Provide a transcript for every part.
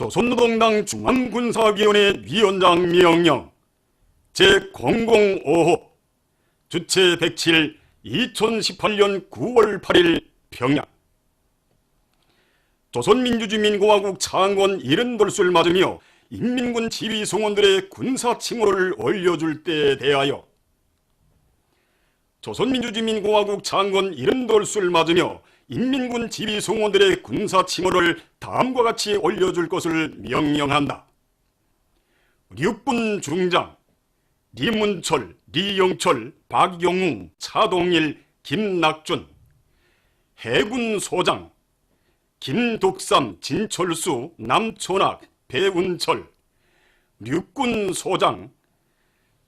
조선노동당 중앙군사위원회 위원장 명령 제005호 주체 107 2018년 9월 8일 평양. 조선민주주의민공화국 창건 70돌수를 맞으며 인민군 지휘 성원들의 군사 칭호를 올려줄 때에 대하여 조선민주주의민공화국 창건 70돌수를 맞으며 인민군 지휘 성원들의 군사 칭호를 다음과 같이 올려줄 것을 명령한다. 육군 중장 리문철, 리영철, 박영웅, 차동일, 김낙준. 해군 소장 김독삼, 진철수, 남촌학, 배운철. 육군 소장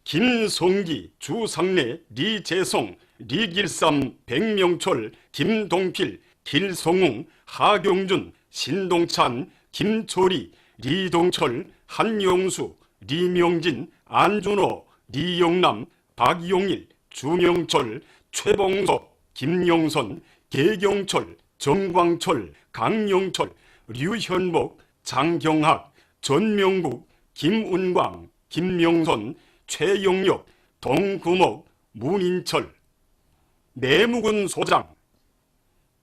김성기, 주상래, 리재성, 리길삼, 백명철, 김동필, 길성웅, 하경준, 신동찬, 김초리, 리동철, 한용수, 리명진, 안준호, 리영남, 박용일, 주명철, 최봉섭, 김영선, 개경철, 정광철, 강영철, 류현복, 장경학, 전명국, 김운광, 김명선, 최영엽, 동구목, 문인철. 내무군 소장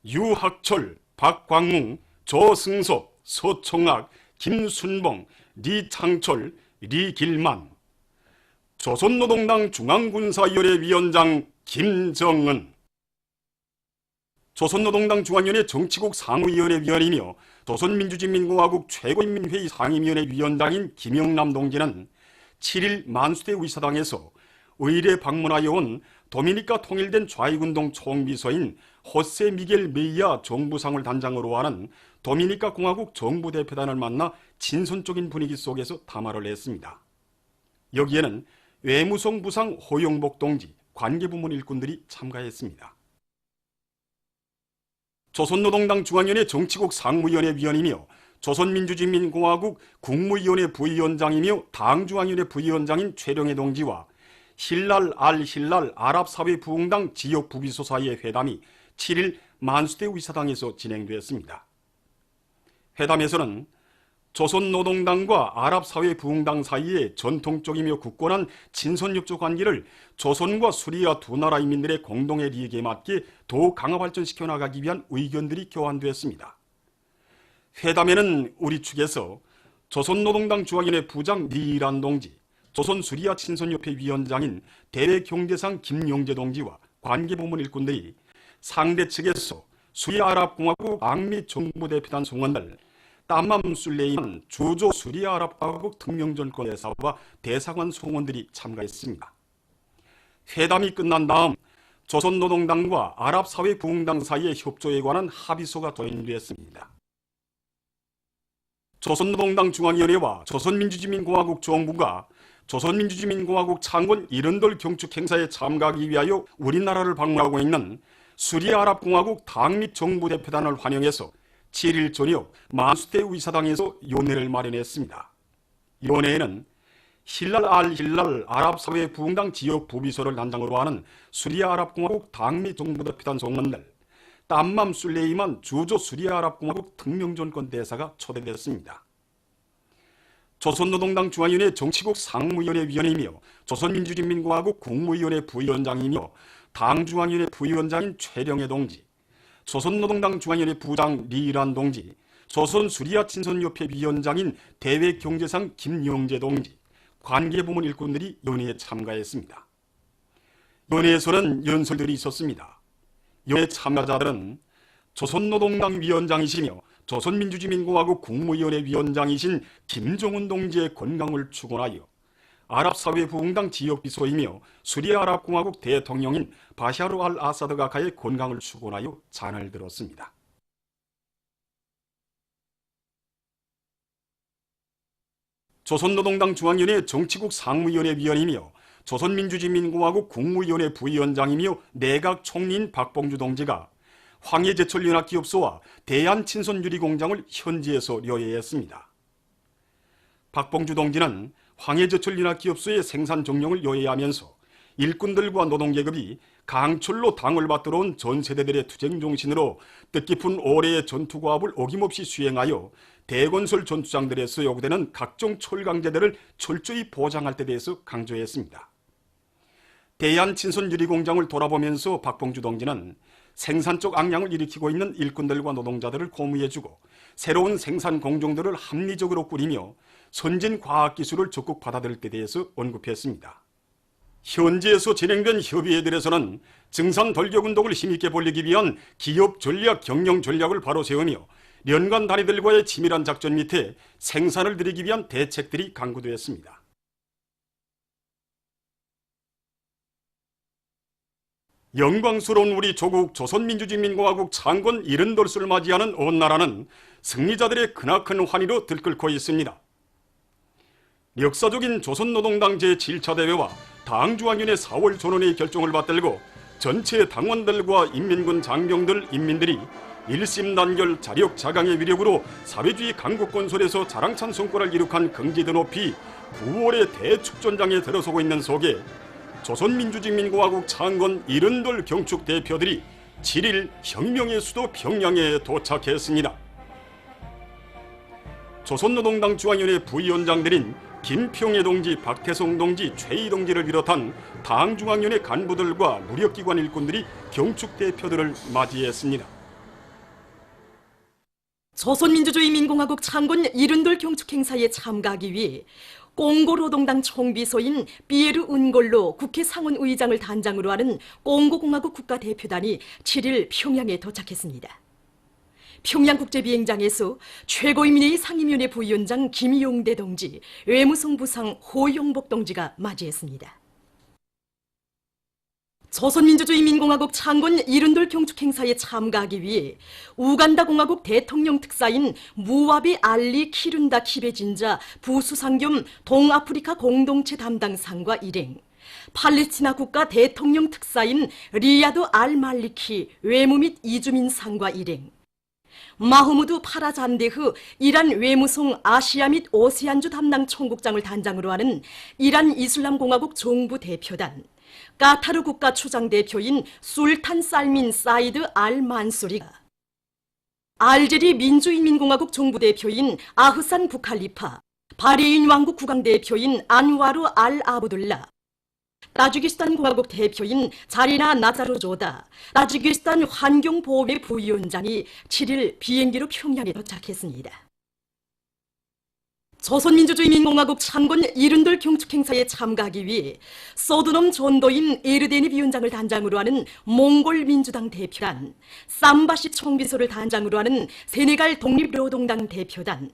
유학철, 박광웅, 조승섭, 서청학, 김순봉, 리창철, 리길만. 조선노동당 중앙군사위원회 위원장 김정은. 조선노동당 중앙위원회 정치국 상무위원회 위원이며 조선민주주의민공화국 최고인민회의 상임위원회 위원장인 김영남 동지는 7일 만수대 의사당에서 의례 방문하여 온 도미니카 통일된 좌익운동 총비서인 호세 미겔 메이아 정부상을 단장으로 하는 도미니카 공화국 정부대표단을 만나 친선적인 분위기 속에서 담화를 냈습니다. 여기에는 외무성 부상 호용복 동지, 관계부문 일꾼들이 참가했습니다. 조선노동당 중앙위원회 정치국 상무위원회 위원이며 조선민주주의민공화국 국무위원회 부위원장이며 당중앙위원회 부위원장인 최령해 동지와 힐랄 알-힐랄 아랍사회부흥당 지역 부비서 사이의 회담이 7일 만수대 의사당에서 진행되었습니다. 회담에서는 조선노동당과 아랍사회부흥당 사이의 전통적이며 굳건한 친선협조 관계를 조선과 수리아 두 나라 인민들의 공동의利益에 맞게 더욱 강화 발전시켜 나가기 위한 의견들이 교환되었습니다. 회담에는 우리 측에서 조선노동당 중앙위원회 부장 리란 동지, 조선수리아 친선협회 위원장인 대외경제상 김용재 동지와 관계부문 일꾼들이 상대 측에서 수리아아랍공화국 앙미 정부대표단 성원들, 땀맘 술레이만 주조 수리아아랍공화국 특명정권 대사와 대사관 성원들이 참가했습니다. 회담이 끝난 다음 조선노동당과 아랍사회부흥당 사이의 협조에 관한 합의서가 도입되었습니다. 조선노동당 중앙위원회와 조선민주주의민공화국 정부가 조선민주주의민공화국 창건 70돌 경축 행사에 참가하기 위하여 우리나라를 방문하고 있는 수리아아랍공화국 당미 정부대표단을 환영해서 7일 저녁 만수대 의사당에서 연회를 마련했습니다. 연회에는 힐랄 알-힐랄 아랍사회부흥당 지역 부비서를 단장으로 하는 수리아아랍공화국 당미 정부대표단 성원들, 땀맘 술레이만 주조 수리아아랍공화국 특명정권 대사가 초대됐습니다. 조선노동당 중앙위원회 정치국 상무위원회 위원이며 조선민주주의민공화국 국무위원회 부위원장이며 당중앙위원회 부위원장인 최령해 동지, 조선노동당 중앙위원회 부장 리란 동지, 조선수리아 친선협회 위원장인 대외경제상 김영재 동지, 관계부문 일꾼들이 연회에 참가했습니다. 연회에서는 연설들이 있었습니다. 연회 참가자들은 조선노동당 위원장이시며 조선민주주의민공화국 국무위원회 위원장이신 김정은 동지의 건강을 축원하여 아랍사회부흥당 지역비서이며 수리아아랍공화국 대통령인 바샤르 알-아사드 가카의 건강을 축원하여 잔을 들었습니다. 조선노동당 중앙위원회 정치국 상무위원회 위원이며 조선민주주의민공화국 국무위원회 부위원장이며 내각 총리인 박봉주 동지가 황해제철연합기업소와 대한친선유리공장을 현지에서 여회했습니다. 박봉주 동지는 황해제철연합기업소의 생산 정령을 여회하면서 일꾼들과 노동계급이 강철로 당을 받들어 온 전 세대들의 투쟁 정신으로 뜻깊은 올해의 전투과업을 어김없이 수행하여 대건설 전투장들에서 요구되는 각종 철강제들을 철저히 보장할 데 대해서 강조했습니다. 대한친선유리공장을 돌아보면서 박봉주 동지는 생산적 악량을 일으키고 있는 일꾼들과 노동자들을 고무해주고 새로운 생산 공정들을 합리적으로 꾸리며 선진 과학기술을 적극 받아들일 데 대해서 언급했습니다. 현지에서 진행된 협의회들에서는 증산 돌격운동을 힘있게 벌이기 위한 기업 전략, 경영 전략을 바로 세우며 연관 단위들과의 치밀한 작전 밑에 생산을 늘리기 위한 대책들이 강구되었습니다. 영광스러운 우리 조국 조선민주주의인민공화국 창건 70돌수를 맞이하는 온 나라는 승리자들의 크나큰 환희로 들끓고 있습니다. 역사적인 조선노동당 제7차 대회와 당중앙위원회 4월 전원회의 결정을 받들고 전체 당원들과 인민군 장병들, 인민들이 일심단결 자력자강의 위력으로 사회주의 강국 건설에서 자랑찬 성과를 이룩한 긍지도 높이 9월의 대축전장에 들어서고 있는 속에 조선민주주의인민공화국 창건 70돌 경축 대표들이 7일 혁명의 수도 평양에 도착했습니다. 조선노동당 중앙위원회 부위원장들인 김평애 동지, 박태성 동지, 최희 동지를 비롯한 당 중앙위원회 간부들과 무력기관 일꾼들이 경축 대표들을 맞이했습니다. 조선민주주의인민공화국 창건 70돌 경축 행사에 참가하기 위해 꽁고노동당 총비서인 피에르 은골로 국회 상원의장을 단장으로 하는 꽁고공화국 국가대표단이 7일 평양에 도착했습니다. 평양국제비행장에서 최고인민회의 상임위원회 부위원장 김용대 동지, 외무성부상 호용복 동지가 맞이했습니다. 조선민주주의인민공화국 창건 70돌 경축 행사에 참가하기 위해 우간다 공화국 대통령 특사인 무와비 알리 키룬다 키베진자 부수상 겸 동아프리카 공동체 담당상과 일행, 팔레스티나 국가 대통령 특사인 리야드 알 말리키 외무 및 이주민 상과 일행, 마흐무드 파라잔데흐 이란 외무성 아시아 및 오세안주 담당 총국장을 단장으로 하는 이란 이슬람공화국 정부 대표단, 까타르 국가 추장 대표인 술탄 살민 사이드 알 만수리가, 알제리 민주인민공화국 정부 대표인 아흐산 부칼리파, 바레인 왕국 국왕 대표인 안와르 알 아브둘라, 타지키스탄 공화국 대표인 자리나 나자르조다, 타지키스탄 환경보호회 부위원장이 7일 비행기로 평양에 도착했습니다. 조선민주주의인민공화국 창건 70돌 경축 행사에 참가하기 위해 서두넘 전도인 에르데니 위원장을 단장으로 하는 몽골 민주당 대표단, 삼바시 총비서를 단장으로 하는 세네갈 독립노동당 대표단,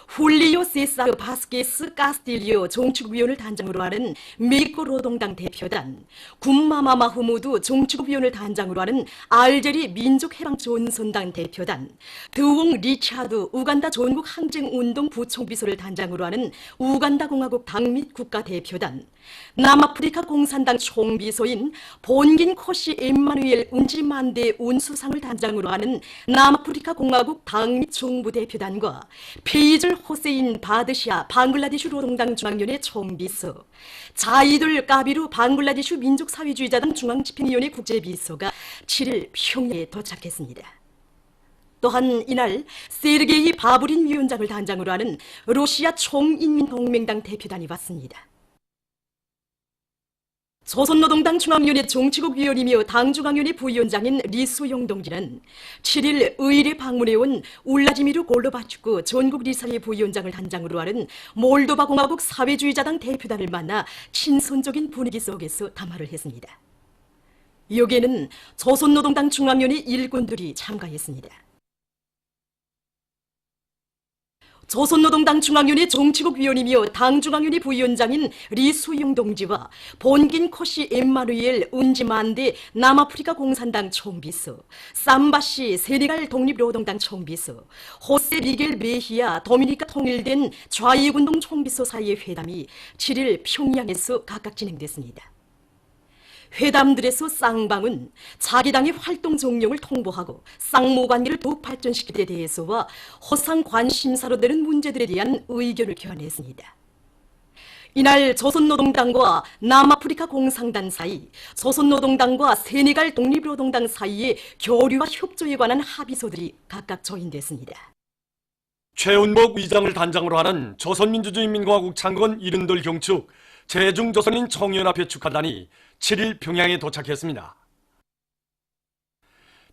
훌리오 세사르 바스케스 카스틸리오 정치국위원을 단장으로 하는 메xi코 노동당 대표단, 군마마 마흐무드 정치국위원을 단장으로 하는 알제리 민족해방조선당 대표단, 드웡 리차드 우간다 전국 항쟁운동 부총비서를 단장으로 하는 우간다 공화국 당 및 국가대표단, 남아프리카 공산당 총비서인 본긴 코시 엠마누엘 운지만데 운수상을 단장으로 하는 남아프리카 공화국 당 및 정부 대표단과 페이즐 호세인 바드시아 방글라데슈 노동당 중앙위원회 총비서, 자이돌 까비루 방글라데슈 민족사회주의자당 중앙집행위원회 국제비서가 7일 평양에 도착했습니다. 또한 이날 세르게이 바부린 위원장을 단장으로 하는 러시아 총인민동맹당 대표단이 왔습니다. 조선노동당 중앙위원회 정치국 위원이며 당중앙위원회 부위원장인 리수용 동지는 7일 의일에 방문해온 울라지미르 골로바추크 전국 리사회 부위원장을 단장으로 하는 몰도바 공화국 사회주의자당 대표단을 만나 친선적인 분위기 속에서 담화를 했습니다. 여기에는 조선노동당 중앙위원회 일꾼들이 참가했습니다. 조선노동당 중앙위원회 정치국 위원이며 당중앙위원회 부위원장인 리수용 동지와 본긴 코시 엠마누엘 운지만데 남아프리카 공산당 총비서, 삼바시 세네갈 독립노동당 총비서, 호세 미겔 메히아 도미니카 통일된 좌익운동 총비서 사이의 회담이 7일 평양에서 각각 진행됐습니다. 회담들에서 쌍방은 자기 당의 활동 종용을 통보하고 쌍무 관계를 더욱 발전시키는 데 대해서와 허상 관심사로 되는 문제들에 대한 의견을 교환했습니다. 이날 조선노동당과 남아프리카 공산당 사이, 조선노동당과 세네갈 독립노동당 사이의 교류와 협조에 관한 합의서들이 각각 조인됐습니다. 최운복 의장을 단장으로 하는 조선민주주의인민공화국 창건 이른돌 경축 제중조선인 청년합회 축하단이 7일 평양에 도착했습니다.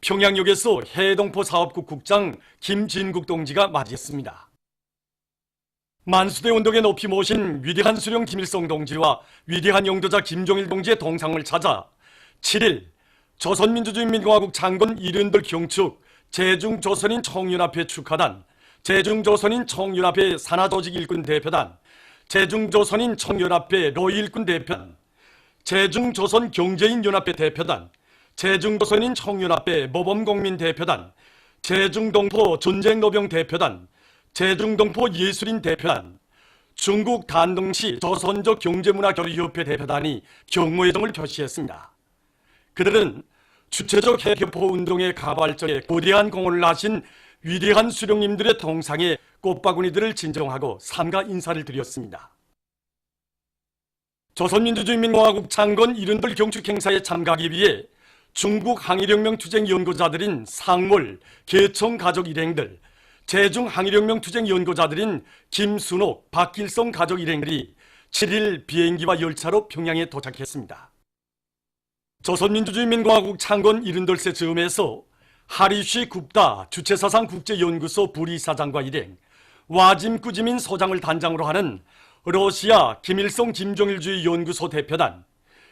평양역에서 해동포 사업국 국장 김진국 동지가 맞이했습니다. 만수대 운동에 높이 모신 위대한 수령 김일성 동지와 위대한 영도자 김종일 동지의 동상을 찾아 7일 조선민주주의인민공화국 창건 이른돌 경축 제중조선인 청년합회 축하단, 제중조선인 청년합회 산하조직 일꾼 대표단, 제중조선인 청년합회 로이 일꾼 대표단, 제중조선 경제인연합회 대표단, 제중조선인 청년합회 모범공민 대표단, 제중동포 전쟁노병 대표단, 제중동포 예술인 대표단, 중국 단동시 조선족 경제문화교류협회 대표단이 경무회동을 표시했습니다. 그들은 주체적 해교포 운동의 가발적에 거대한 공헌을 하신 위대한 수령님들의 동상에 꽃바구니들을 진정하고 삼가 인사를 드렸습니다. 조선민주주의인민공화국 창건 이른돌 경축 행사에 참가하기 위해 중국 항일혁명 투쟁 연구자들인 상몰, 계청 가족 일행들, 제중 항일혁명 투쟁 연구자들인 김순옥, 박길성 가족 일행들이 7일 비행기와 열차로 평양에 도착했습니다. 조선민주주의인민공화국 창건 이른돌세 즈음에서 하리쉬 굽다 주체사상 국제연구소 부리사장과 일행, 와짐꾸지민 소장을 단장으로 하는 러시아 김일성 김종일주의 연구소 대표단,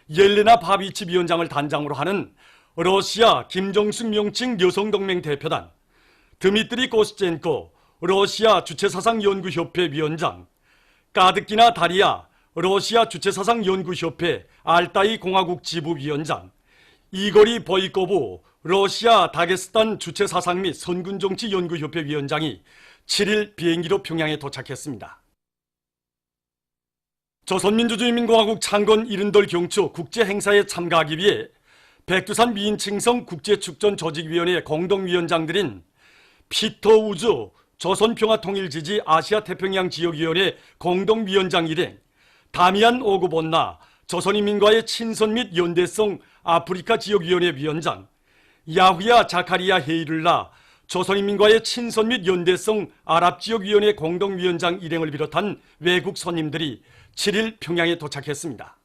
옐레나 바비치 위원장을 단장으로 하는 러시아 김정숙 명칭 여성동맹 대표단, 드미트리 고스첸코 러시아 주체사상연구협회 위원장, 까드키나 다리아 러시아 주체사상연구협회 알타이 공화국 지부위원장, 이고리 보이코브 러시아 다게스탄 주체사상 및 선군정치연구협회 위원장이 7일 비행기로 평양에 도착했습니다. 조선민주주의인민공화국 창건 이른돌 경축 국제행사에 참가하기 위해 백두산 미인칭성 국제축전조직위원회 공동위원장들인 피터 우즈 조선평화통일지지 아시아태평양 지역위원회 공동위원장 일행, 다미안 오구본나 조선인민과의 친선 및 연대성 아프리카 지역위원회 위원장, 야후야 자카리아 헤이룰라 조선인민과의 친선 및 연대성 아랍지역위원회 공동위원장 일행을 비롯한 외국 손님들이 7일 평양에 도착했습니다.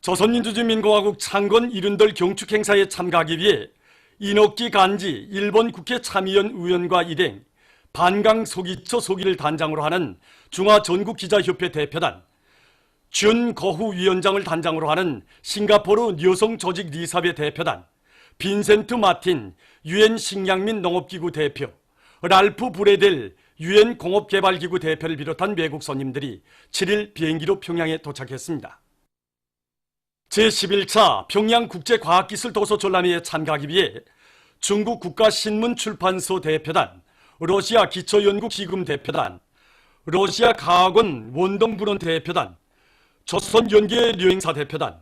조선민주주의인민공화국 창건 이른돌 경축 행사에 참가하기 위해 이노키 간지 일본 국회 참의원 의원과 일행, 반강 소기처 소기를 단장으로 하는 중화전국기자협회 대표단, 준거후 위원장을 단장으로 하는 싱가포르 여성조직 리사베 대표단, 빈센트 마틴 유엔 식량 및 농업기구 대표, 랄프 브레델 유엔 공업개발기구 대표를 비롯한 외국 손님들이 7일 비행기로 평양에 도착했습니다. 제11차 평양국제과학기술도서전람회에 참가하기 위해 중국 국가신문출판소 대표단, 러시아 기초연구기금 대표단, 러시아 가학원 원동분원 대표단, 조선연계여행사 대표단,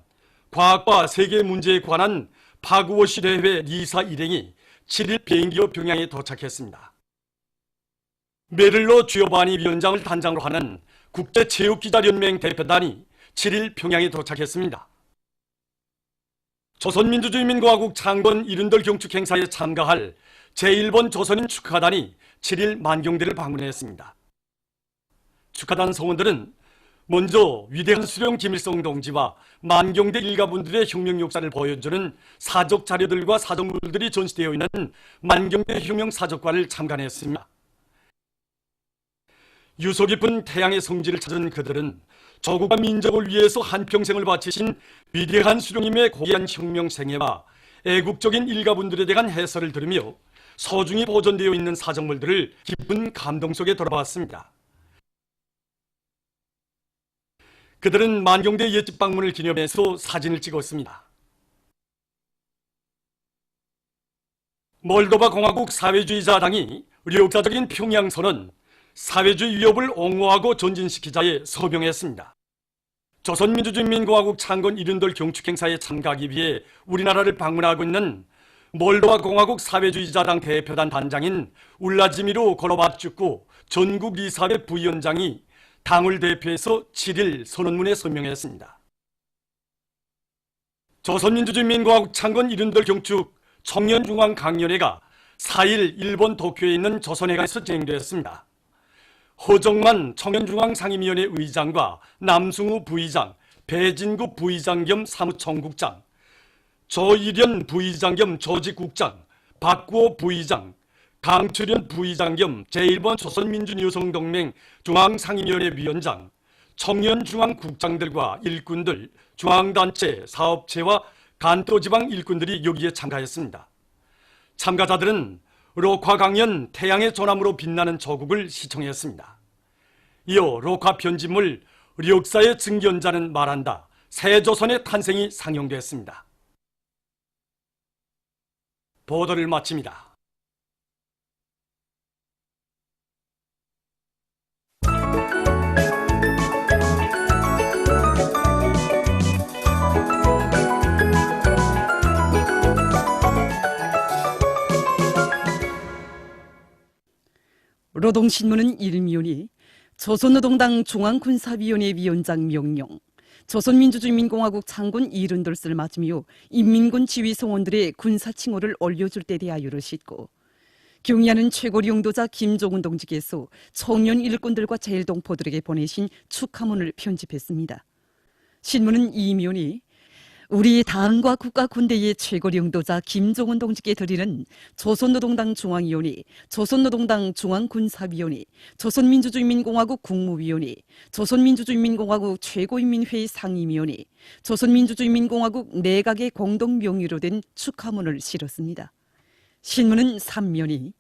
과학과 세계 문제에 관한 파구워시 대회 리사 일행이 7일 비행기로 평양에 도착했습니다. 메를로 주요바니 위원장을 단장으로 하는 국제체육기자연맹 대표단이 7일 평양에 도착했습니다. 조선민주주의인민공화국 창건 이른돌 경축 행사에 참가할 제1번 조선인 축하단이 7일 만경대를 방문했습니다. 축하단 성원들은 먼저 위대한 수령 김일성 동지와 만경대 일가분들의 혁명 역사를 보여주는 사적 자료들과 사정물들이 전시되어 있는 만경대 혁명 사적관을 참관했습니다. 유서 깊은 태양의 성지를 찾은 그들은 조국과 민족을 위해서 한평생을 바치신 위대한 수령님의 고귀한 혁명 생애와 애국적인 일가분들에 대한 해설을 들으며 소중히 보존되어 있는 사정물들을 깊은 감동 속에 돌아봤습니다. 그들은 만경대 옛집 방문을 기념해서 사진을 찍었습니다. 몰도바 공화국 사회주의자당이 역사적인 평양선언, 사회주의 위협을 옹호하고 전진시키자에 서명했습니다. 조선민주주의인민공화국 창건 이른돌 경축 행사에 참가하기 위해 우리나라를 방문하고 있는 몰도바 공화국 사회주의자당 대표단 단장인 울라지미르 고로바축구 전국 리사베 부위원장이 당을 대표해서 7일 선언문에 서명했습니다. 조선민주주의인민공화국 창건 이른돌 경축 청년중앙강연회가 4일 일본 도쿄에 있는 조선회관에서 진행되었습니다. 허정만 청년중앙상임위원회 의장과 남승우 부의장, 배진구 부의장 겸 사무총국장, 조일현 부의장 겸 조직국장, 박구호 부의장, 강철현 부의장 겸 제1번 조선민주여성동맹 중앙상임위원회 위원장, 청년중앙국장들과 일꾼들, 중앙단체, 사업체와 간도지방 일꾼들이 여기에 참가했습니다. 참가자들은 록화 강연 태양의 조남으로 빛나는 조국을 시청했습니다. 이어 록화 편집물 역사의 증견자는 말한다. 새 조선의 탄생이 상영됐습니다. 보도를 마칩니다. 노동신문은 일면이 조선노동당 중앙군사위원회 위원장 명령, 조선민주주의민공화국 창군 72을 맞으며 인민군 지휘성원들의 군사칭호를 올려줄 때 대하여를 싣고 경의하는 최고리 용도자 김종훈 동지께서 청년 일꾼들과 제일동포들에게 보내신 축하문을 편집했습니다. 신문은 이면이 우리 당과 국가 군대의 최고리 용도자 김종훈 동지께 드리는 조선노동당 중앙위원회, 조선노동당 중앙군사위원회, 조선민주주의민공화국 국무위원회, 조선민주주의민공화국 최고인민회의 상임위원회, 조선민주주의민공화국 내각의 공동 명의로 된 축하문을 실었습니다. 신문은 3면이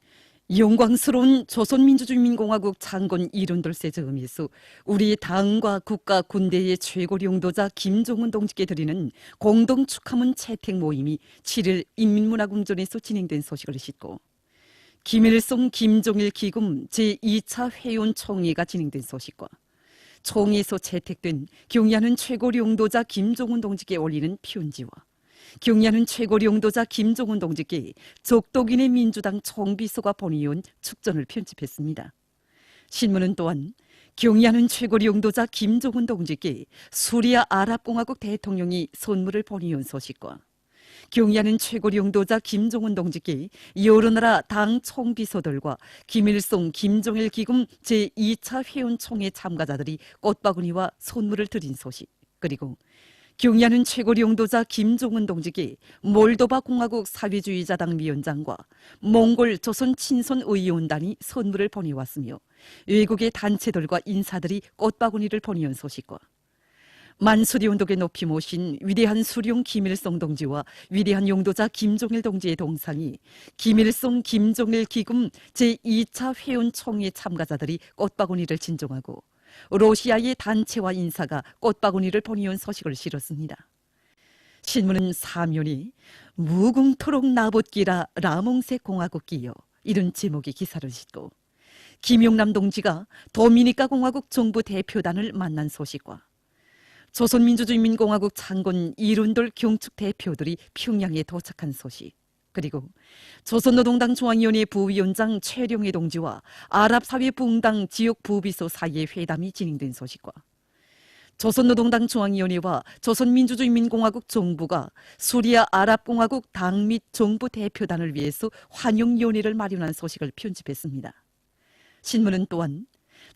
영광스러운 조선민주주의민공화국 창건 72세 즈음에서 우리 당과 국가 군대의 최고리 용도자 김종훈 동지께 드리는 공동 축하문 채택 모임이 7일 인민문화궁전에서 진행된 소식을 싣고 김일성 김종일 기금 제2차 회원 총회가 진행된 소식과 총회에서 채택된 경의하는 최고리 용도자 김종훈 동지께 올리는 편지와 경의하는 최고리 용도자 김종훈 동지께 적독인의 민주당 총비서가 보내온 축전을 편집했습니다. 신문은 또한 경의하는 최고리 용도자 김종훈 동지께 수리아 아랍공화국 대통령이 선물을 보내온 소식과 경의하는 최고리 용도자 김종훈 동지께 여러 나라 당 총비서들과 김일성 김정일 기금 제2차 회원총회 참가자들이 꽃바구니와 선물을 드린 소식, 그리고 경의하는 최고리 용도자 김종훈 동지께 몰도바 공화국 사회주의자당 위원장과 몽골 조선 친선 의원단이 선물을 보내왔으며 외국의 단체들과 인사들이 꽃바구니를 보내온 소식과 만수리 운동에 높이 모신 위대한 수령 김일성 동지와 위대한 용도자 김종일 동지의 동상이 김일성 김종일 기금 제2차 회원총회 참가자들이 꽃바구니를 진정하고 러시아의 단체와 인사가 꽃바구니를 보내온 소식을 실었습니다. 신문은 사면이 무궁토록 나봇기라 라몽색 공화국기요, 이런 제목의 기사를 싣고 김용남 동지가 도미니카 공화국 정부 대표단을 만난 소식과 조선민주주의민공화국 창건 이른돌 경축 대표들이 평양에 도착한 소식, 그리고 조선노동당 중앙위원회 부위원장 최룡해 동지와 아랍사회부흥당 지역 부비서 사이의 회담이 진행된 소식과 조선노동당 중앙위원회와 조선민주주의민공화국 정부가 수리아 아랍공화국 당 및 정부 대표단을 위해서 환영위원회를 마련한 소식을 편집했습니다. 신문은 또한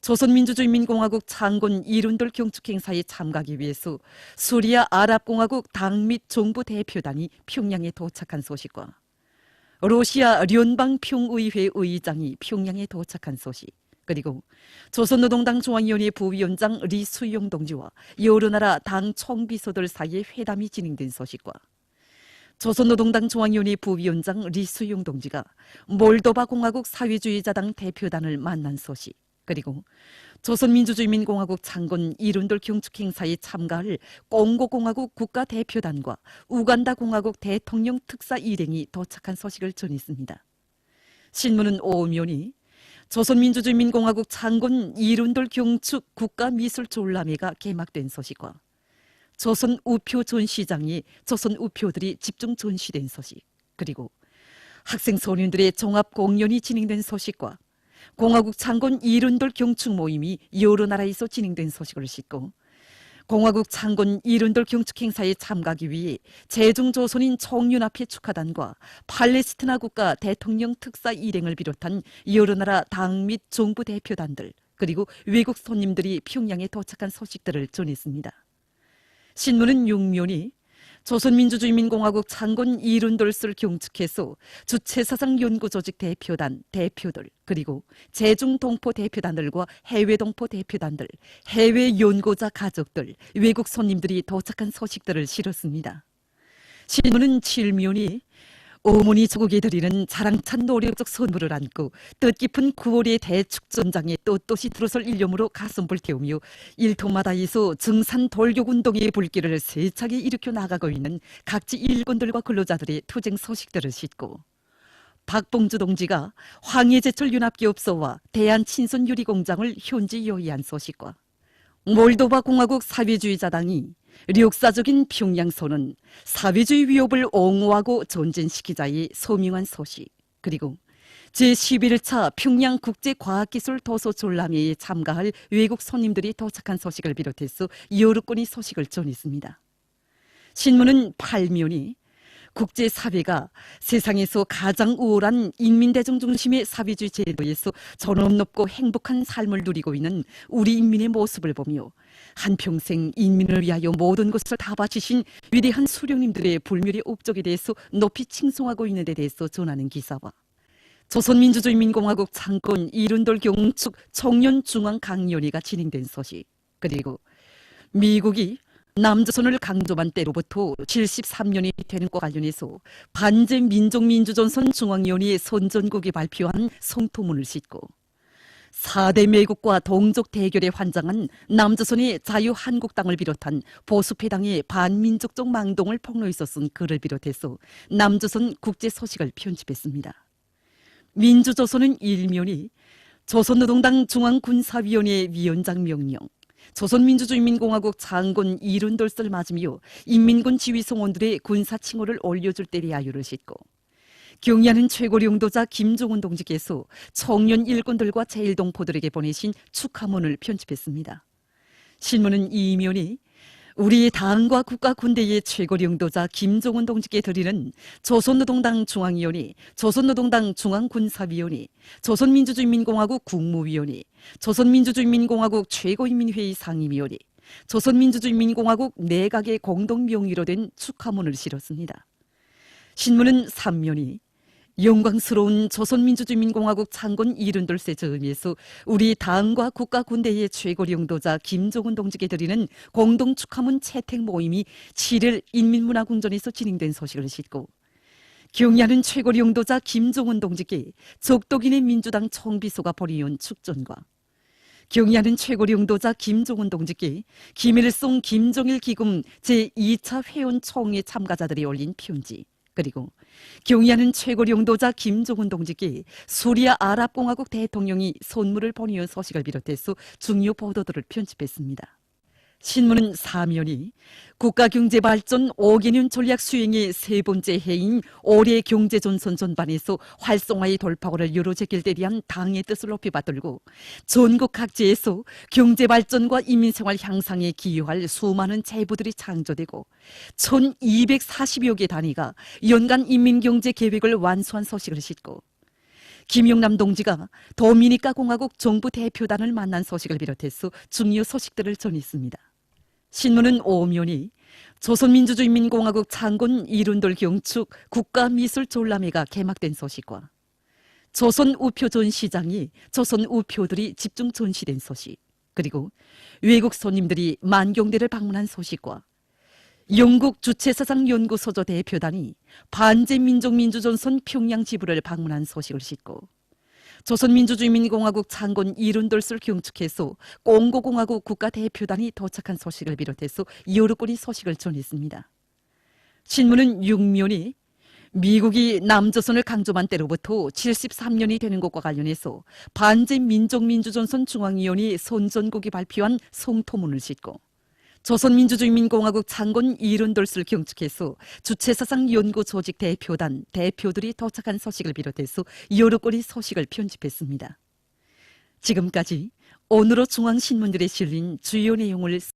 조선민주주의민공화국 창건 이른돌 경축행사에 참가하기 위해서 수리아 아랍공화국 당 및 정부 대표단이 평양에 도착한 소식과 러시아 련방평의회 의장이 평양에 도착한 소식, 그리고 조선노동당 중앙위원회 부위원장 리수용 동지와 여러 나라 당 총비서들 사이의 회담이 진행된 소식과 조선노동당 중앙위원회 부위원장 리수용 동지가 몰도바 공화국 사회주의자당 대표단을 만난 소식, 그리고 조선민주주의민공화국 창건 이른돌 경축행사에 참가할 꽁고공화국 국가대표단과 우간다 공화국 대통령 특사 일행이 도착한 소식을 전했습니다. 신문은 오면이 조선민주주의민공화국 창건 이른돌 경축 국가미술전람회가 개막된 소식과 조선 우표 전시장에 조선 우표들이 집중 전시된 소식, 그리고 학생 소년들의 종합 공연이 진행된 소식과 공화국 창건 이른돌 경축 모임이 여러 나라에서 진행된 소식을 싣고 공화국 창건 이른돌 경축 행사에 참가하기 위해 제중조선인 총연합회 축하단과 팔레스티나 국가 대통령 특사 일행을 비롯한 여러 나라 당 및 정부 대표단들 그리고 외국 손님들이 평양에 도착한 소식들을 전했습니다. 신문은 육면이 조선민주주의인민공화국 창건 이른돌을 경축해서 주체사상연구조직 대표단, 대표들 그리고 제중동포 대표단들과 해외동포 대표단들, 해외 연구자 가족들, 외국 손님들이 도착한 소식들을 실었습니다. 신문은 칠면이 어머니 조국에 드리는 자랑찬 노력적 선물을 안고 뜻깊은 9월의 대축전장에 떳떳이 들어설 일념으로 가슴을 태우며 일통마다에서 증산 돌격운동의 불길을 세차게 일으켜 나가고 있는 각지 일꾼들과 근로자들의 투쟁 소식들을 싣고 박봉주 동지가 황해제철 윤합기업소와 대한친선유리공장을 현지 요의한 소식과 몰도바 공화국 사회주의자당이 역사적인 평양선언, 사회주의 위협을 옹호하고 전진시키자의 소명한 소식, 그리고 제11차 평양국제과학기술 도서전람회에 참가할 외국 손님들이 도착한 소식을 비롯해서 여러 건의 소식을 전했습니다. 신문은 8면이 국제사회가 세상에서 가장 우월한 인민대중 중심의 사회주의 제도에서 전업 높고 행복한 삶을 누리고 있는 우리 인민의 모습을 보며 한평생 인민을 위하여 모든 것을 다 바치신 위대한 수령님들의 불멸의 업적에 대해서 높이 칭송하고 있는 데 대해서 전하는 기사와 조선민주주의인민공화국 창건 이른돌 경축 청년중앙강연회가 진행된 소식, 그리고 미국이 남조선을 강조한 때로부터 73년이 되는 것과 관련해서 반제민족민주전선 중앙위원회 선전국이 발표한 성토문을 싣고 4대 매국과 동족 대결에 환장한 남조선의 자유한국당을 비롯한 보수패당의 반민족적 망동을 폭로해서 쓴 글을 비롯해서 남조선 국제 소식을 편집했습니다. 민주조선은 일면이 조선노동당 중앙군사위원회 위원장 명령, 조선민주주의인민공화국 창건 이른돌을 맞으며 인민군 지휘성원들의 군사칭호를 올려줄 때 대하여를 싣고 경의하는 최고령도자 김종은 동지께서 청년 일꾼들과 제일동포들에게 보내신 축하문을 편집했습니다. 신문은 이면이 우리 당과 국가 군대의 최고령도자 김종은 동지께 드리는 조선노동당 중앙위원회, 조선노동당 중앙군사위원회, 조선민주주의인민공화국 국무위원회, 조선민주주의인민공화국 최고인민회의 상임위원회, 조선민주주의인민공화국 내각의 공동명의로 된 축하문을 실었습니다. 신문은 3면이 영광스러운 조선민주주의인민공화국 창건 이른돌세저 의미에서 우리 당과 국가 군대의 최고령도자 김종은 동지께 드리는 공동 축하문 채택 모임이 7일 인민문화궁전에서 진행된 소식을 싣고 경의하는 최고령도자 김종은 동지께 적독인의 민주당 총비서가 벌이온 축전과 경의하는 최고령도자 김종은 동지께 김일성 김정일 기금 제2차 회원 총회 참가자들이 올린 편지, 그리고 경의하는 최고령도자 김종은 동지께 수리아 아랍공화국 대통령이 선물을 보내온 소식을 비롯해서 중요 보도들을 편집했습니다. 신문은 사면이 국가경제발전 5개년 전략 수행의 세 번째 해인 올해 경제전선 전반에서 활성화의 돌파구를 열어제길 때 대한 당의 뜻을 높이 받들고 전국 각지에서 경제발전과 인민생활 향상에 기여할 수많은 제보들이 창조되고 1240여 개 단위가 연간 인민경제계획을 완수한 소식을 싣고 김영남 동지가 도미니카 공화국 정부 대표단을 만난 소식을 비롯해서 중요 소식들을 전했습니다. 신문은 5면이 조선민주주의인민공화국 창건 이른돌 경축 국가미술전람회가 개막된 소식과 조선 우표 전시장이 조선 우표들이 집중 전시된 소식, 그리고 외국 손님들이 만경대를 방문한 소식과 영국 주체사상연구소조 대표단이 반제민족민주전선 평양 지부를 방문한 소식을 싣고 조선민주주의인민공화국 창건 이른돌을 경축해서 공고공화국 국가대표단이 도착한 소식을 비롯해서 여러 건의 소식을 전했습니다. 신문은 6면이 미국이 남조선을 강조한 때로부터 73년이 되는 것과 관련해서 반제민족민주전선 중앙위원회 선전국이 발표한 성토문을 싣고 조선민주주의인민공화국 창건 이른돌을 경축해서 주체사상연구조직 대표단, 대표들이 도착한 소식을 비롯해서 여러 건의 소식을 편집했습니다. 지금까지 오늘의 중앙신문들에 실린 주요 내용을